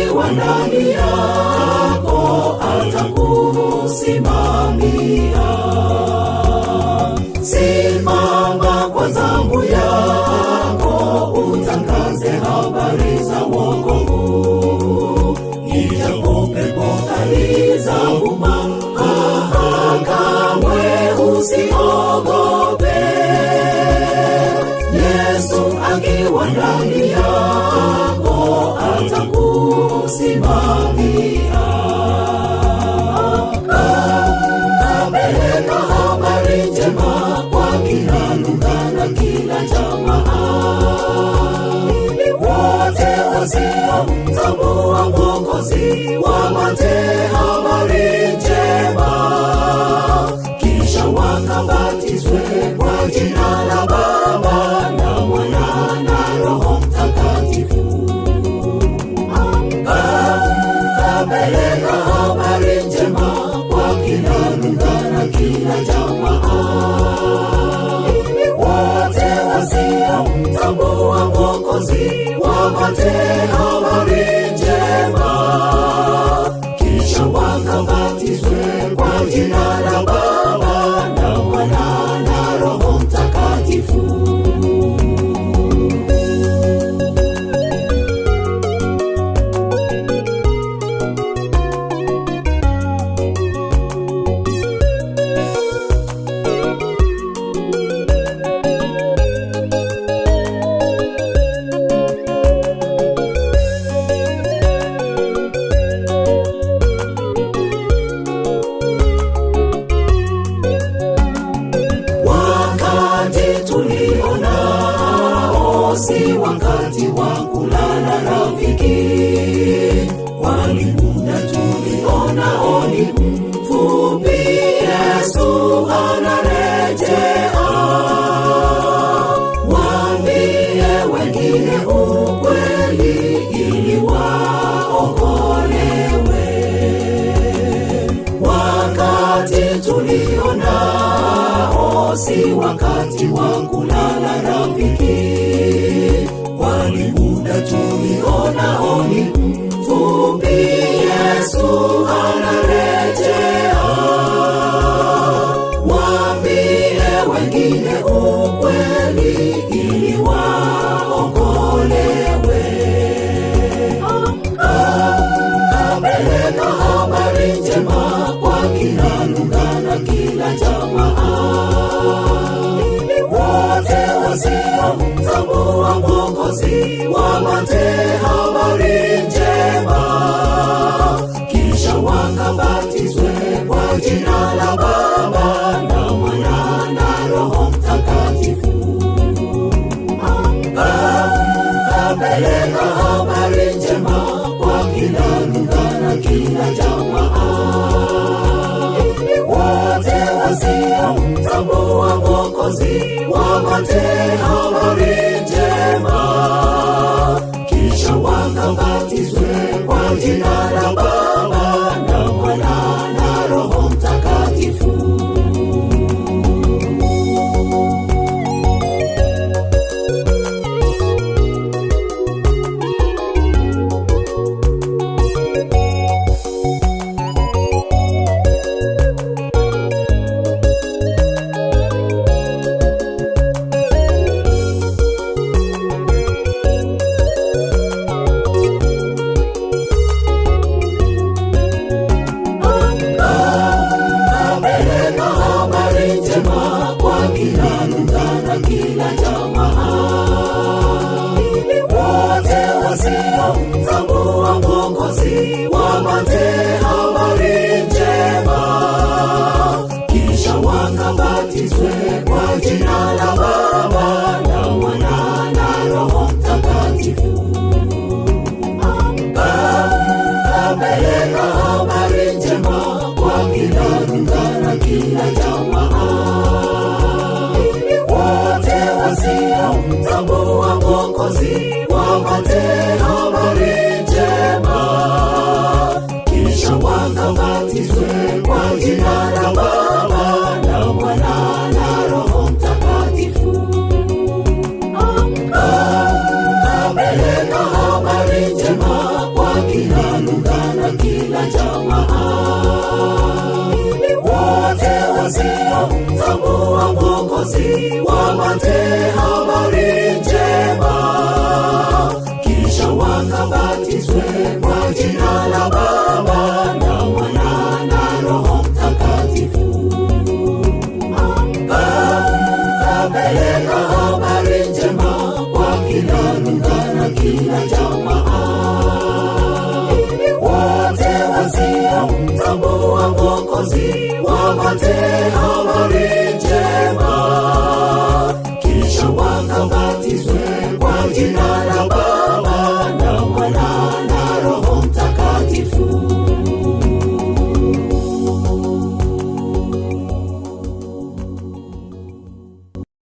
akiwa ndani yako atakusimamia. Simama kwa zamu yako, utangaze habari za wokovu. Ijapo pepo kali zavuma, kamwe usiogope. Yesu akiwa ndani yako atakusimamia. Kapeleka habari njema kwa kila lugha na kila jamaa, ili wote wasiomtambua Mwokozi wapate habari njema, kisha wakabatizwe kwa jina la Baba na Mwana na Roho Mtakatifu. Kapeleka habari njema kwa kila lugha na kila jamaa, ili wote wasiomtambua Mwokozi wapate habari njema, kisha wakabatizwe kwa jina la Baba na Mwana na Roho Mtakatifu. Si wakati wa kulala rafiki, kwani muda tulionao ni mfupi. Yesu anarejea, waambie wengine ukweli ili waokolewe. Wakati tulionao si wakati wa kulala rafiki, kwani muda tulionao ni mfupi. Yesu anarejea, waambie wengine ukweli ili waokolewe. Kapeleka habari njema kwa kila lugha na kila jamaa, ili wote wasiomtambua Mwokozi wapate habari njema, kisha wakabatizwe kwa jina la Baba na Mwana na Roho Mtakatifu. Kapeleka habari njema kwa kila lugha na kila jamaa, ili wote wasiomtambua Mwokozi wapate habari njema, kisha wakabatizwe kwa jina la Baba na Mwana na Roho Mtakatifu. Kila lugha na kila jamaa, ili wote wasiomtambua Mwokozi wapate habari njema, kisha wakabatizwe kwa jina la Baba na Mwana na Roho Mtakatifu. Kapeleka habari njema kwa kila lugha na kila jamaa, wasiomtambua Mwokozi wapate habari njema, kisha wakabatizwe kwa jina la Baba na Mwana na Roho Mtakatifu. Kapeleka habari njema kwa kila wasiomtambua Mwokozi wapate habari njema, kisha wakabatizwe kwa jina la Baba na Mwana na Roho Mtakatifu. Kapeleka habari njema kwa kila lugha na kila jamaa, wote wasiomtambua Mwokozi wapate habari